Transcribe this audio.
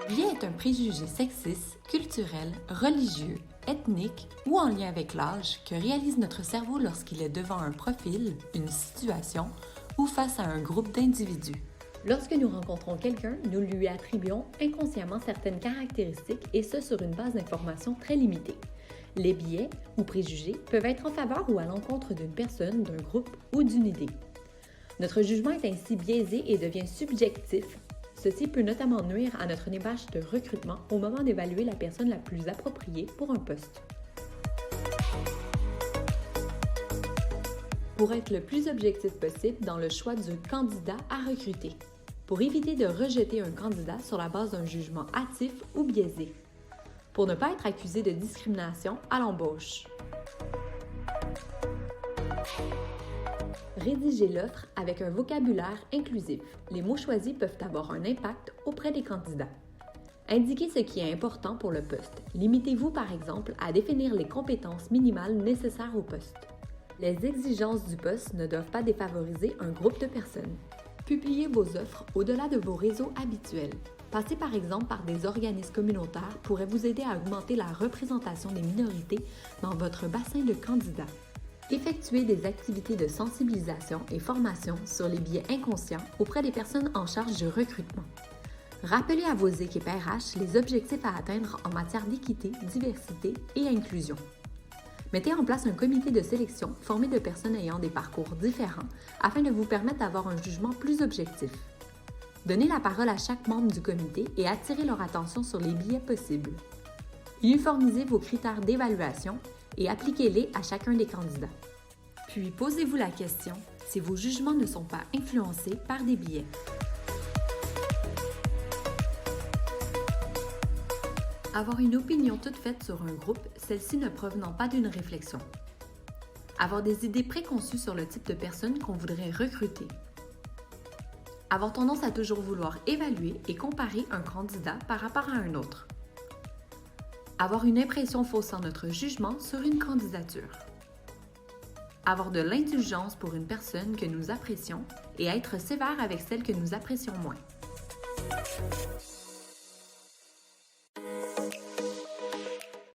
Biais est un préjugé sexiste, culturel, religieux, ethnique ou en lien avec l'âge que réalise notre cerveau lorsqu'il est devant un profil, une situation ou face à un groupe d'individus. Lorsque nous rencontrons quelqu'un, nous lui attribuons inconsciemment certaines caractéristiques et ce sur une base d'informations très limitée. Les biais ou préjugés peuvent être en faveur ou à l'encontre d'une personne, d'un groupe ou d'une idée. Notre jugement est ainsi biaisé et devient subjectif. Ceci peut notamment nuire à notre démarche de recrutement au moment d'évaluer la personne la plus appropriée pour un poste. Pour être le plus objectif possible dans le choix du candidat à recruter, pour éviter de rejeter un candidat sur la base d'un jugement hâtif ou biaisé, pour ne pas être accusé de discrimination à l'embauche. Rédiger l'offre avec un vocabulaire inclusif. Les mots choisis peuvent avoir un impact auprès des candidats. Indiquez ce qui est important pour le poste. Limitez-vous par exemple à définir les compétences minimales nécessaires au poste. Les exigences du poste ne doivent pas défavoriser un groupe de personnes. Publiez vos offres au-delà de vos réseaux habituels. Passer par exemple par des organismes communautaires pourrait vous aider à augmenter la représentation des minorités dans votre bassin de candidats. Effectuez des activités de sensibilisation et formation sur les biais inconscients auprès des personnes en charge du recrutement. Rappelez à vos équipes RH les objectifs à atteindre en matière d'équité, diversité et inclusion. Mettez en place un comité de sélection formé de personnes ayant des parcours différents afin de vous permettre d'avoir un jugement plus objectif. Donnez la parole à chaque membre du comité et attirez leur attention sur les biais possibles. Uniformisez vos critères d'évaluation et appliquez-les à chacun des candidats. Puis posez-vous la question si vos jugements ne sont pas influencés par des biais. Avoir une opinion toute faite sur un groupe, celle-ci ne provenant pas d'une réflexion. Avoir des idées préconçues sur le type de personne qu'on voudrait recruter. Avoir tendance à toujours vouloir évaluer et comparer un candidat par rapport à un autre. Avoir une impression faussant notre jugement sur une candidature. Avoir de l'indulgence pour une personne que nous apprécions et être sévère avec celle que nous apprécions moins.